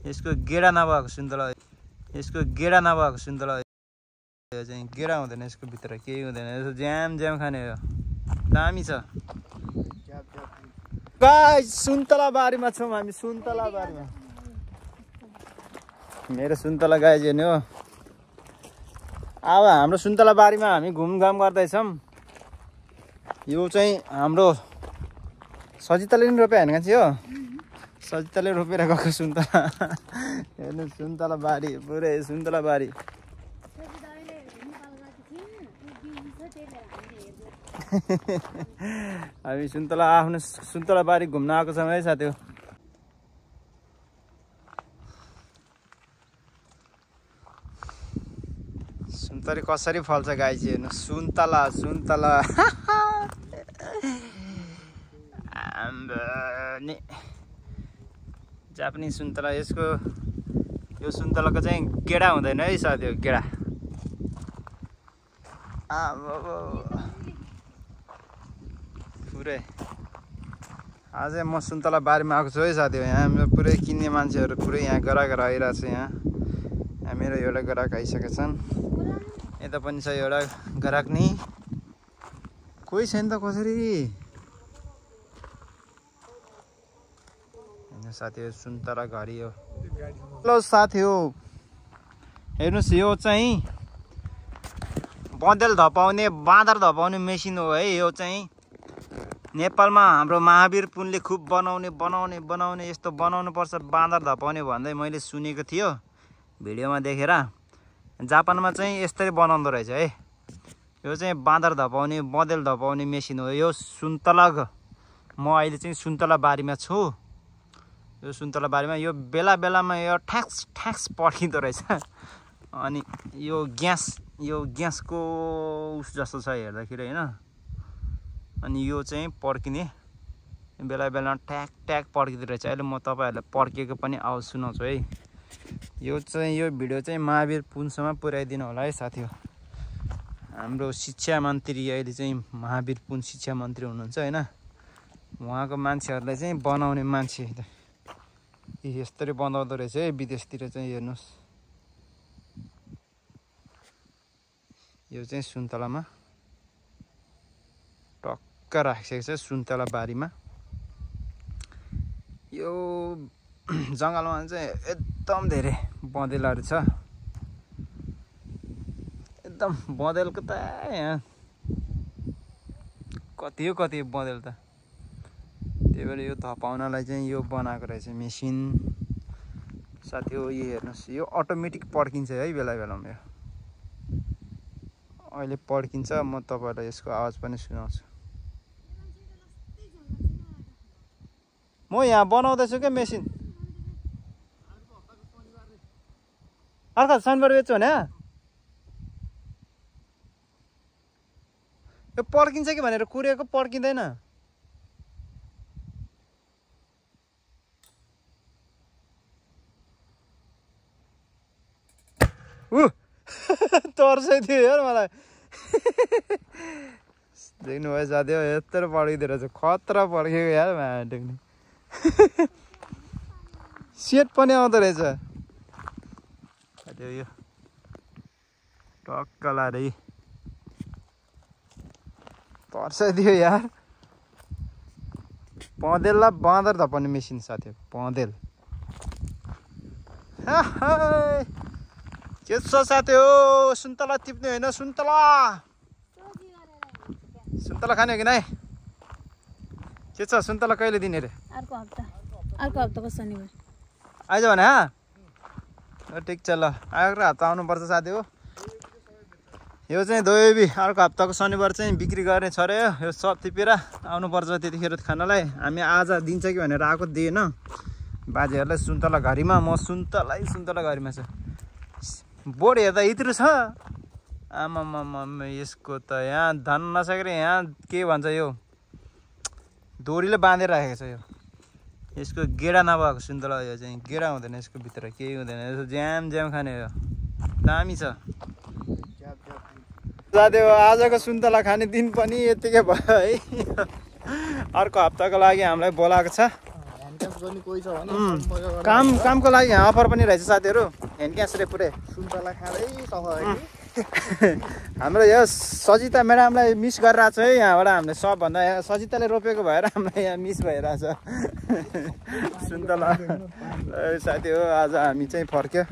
यसको गेडा नभएको सुन्तला, यसको गेडा नभएको सुन्तला चाहिँ गेडा हुँदैन, यसको भित्र केही हुँदैन, यसो ज्याम ज्याम खाने हो। दामी छ गाइस। सुन्तला बारीमा छौँ हामी, सुन्तला बारीमा। मेरो सुन्तला गाइस हेर्नु हो। अब हाम्रो सुन्तला बारीमा हामी घुमघाम गर्दैछौँ। यो चाहिँ हाम्रो सजिताले पनि रोपे होइन कि हो, सजिताले रोपेर गएको सुन्तला। हेर्नु सुन्तला बारी, पुरै सुन्तला बारी। हामी सुन्तला आफ्नो सुन्तला बारी घुम्न आएको छौँ है साथी। सुन्तली कसरी फल्छ गाइस हेर्नु। सुन्तला सुन्तला जापानिज सुन्तला। यसको यो सुन्तलाको चाहिँ गेडा हुँदैन है साथी, गेडा। पुरै आज म सुन्तला बारीमा आएको छु है साथी। यहाँ पुरै किन्ने मान्छेहरू पुरै यहाँ गराएर आइरहेको छ। यहाँ मेरो एउटा ग्राहक आइसकेका छन्। यता पनि छ एउटा ग्राहक नि, कोही छैन त कसरी। होइन साथी सुन्तला घरी हो। हेलो साथी हो, हेर्नुहोस् यो चाहिँ बँदेल धपाउने, बाँदर धपाउने मेसिन हो है। यो चाहिँ नेपालमा हाम्रो महावीर पुनले खुब बनाउने यस्तो बनाउनु पर्छ बाँदर धपाउने भन्दै मैले सुनेको थियो भिडियोमा देखेर। जापानमा चाहिँ यस्तै बनाउँदो रहेछ है। यो चाहिँ बाँदर धपाउने, बँदेल धपाउने मेसिन हो यो सुन्तला। म अहिले चाहिँ सुन्तला बारीमा छु। यो सुन्तला बारीमा यो बेला बेलामा यो ठ्याक्स ठ्याक्स पड्किँदो रहेछ। अनि यो ग्यासको उस जस्तो छ हेर्दाखेरि होइन। अनि यो चाहिँ पड्किने, बेला बेलामा ट्याक ट्याक पड्किँदो रहेछ। अहिले म तपाईँहरूलाई पड्केको पनि आवाज सुनाउँछु है। यो भिडियो चाहिँ महावीर पुनसम्म पुर्याइदिनु होला है साथी। हाम्रो शिक्षा मन्त्री अहिले चाहिँ महावीर पुन शिक्षा मन्त्री हुनुहुन्छ होइन। उहाँको मान्छेहरूलाई चाहिँ बनाउने मान्छे यस्तरी बनाउँदो रहेछ है विदेशतिर चाहिँ। हेर्नुहोस् यो चाहिँ सुन्तलामा टक्क राखिसकेको छ सुन्तला बारीमा। यो जङ्गलमा चाहिँ एकदम धेरै बँदेलहरू छ। एकदम बँदेलको त यहाँ कति हो बँदेल त। त्यही भएर यो धपाउनलाई चाहिँ यो बनाएको रहेछ मेसिन साथी हो। यो हेर्नुहोस् यो अटोमेटिक पड्किन्छ है बेला बेलामा। यो अहिले पड्किन्छ, म तपाईँहरूलाई यसको आवाज पनि सुनाउँछु। म यहाँ बनाउँदैछु क्या मेसिन। अर्को शनिबार बेच्छु भने यो पड्किन्छ कि भनेर कुरेको पड्किँदैन। तर्सै थियो यार मलाई। देख्नुभयो साथी हो, यत्रो पड्किँदो रहेछ, खतरा पड्केको यार भाइ देख्ने। सेट पनि आउँदो रहेछ यो टक्क लाएर तर्साइदियो यार। बँदेललाई बाँदर धपाउने मेसिन साथी, बँदेल। के छ साथी हो, सुन्तला टिप्ने होइन, सुन्तला खाने हो कि नै? के छ सुन्तला कहिले दिने रे? अर्को हप्ताको शनिबार आइज भने। ठिक छ ल, अर्को हप्ता आउनुपर्छ साथी हो। यो चाहिँ दोबी अर्को हप्ताको शनिबार चाहिँ बिक्री गर्ने छ अरे। यो सब टिपेर आउनुपर्छ त्यतिखेर खानलाई। हामी आज दिन्छ कि भनेर आएको, दिएन बाजेहरूलाई सुन्तला घरीमा। म सुन्तला घरीमा छ। बोर्ड हेर्दा यत्रो छ आमामामा। यसको त यहाँ धान नसकेर यहाँ के भन्छ यो डोरीले बाँधेर राखेको छ। यो यसको गेडा नभएको सुन्तला। यो चाहिँ गेडा हुँदैन, यसको भित्र केही हुँदैन, यसो ज्याम ज्याम खाने हो। दामी छ साथी हो। आजको सुन्तला खाने दिन पनि यतिकै भयो है। अर्को हप्ताको लागि हामीलाई बोलाएको छ। क्यास गर्ने कोही छ भने कामको लागि यहाँ अफर पनि रहेछ साथीहरू ह्यान्ड क्यास रे पुरै सुन्तला खाँदै सफा हाम्रो यो सजिता म्याडमलाई मिस गरिरहेको छ है यहाँबाट हामीले सबभन्दा सजिताले रोपेको भएर हामीलाई यहाँ मिस भइरहेछ सुन्तला साथी हो आज हामी चाहिँ फर्क्यो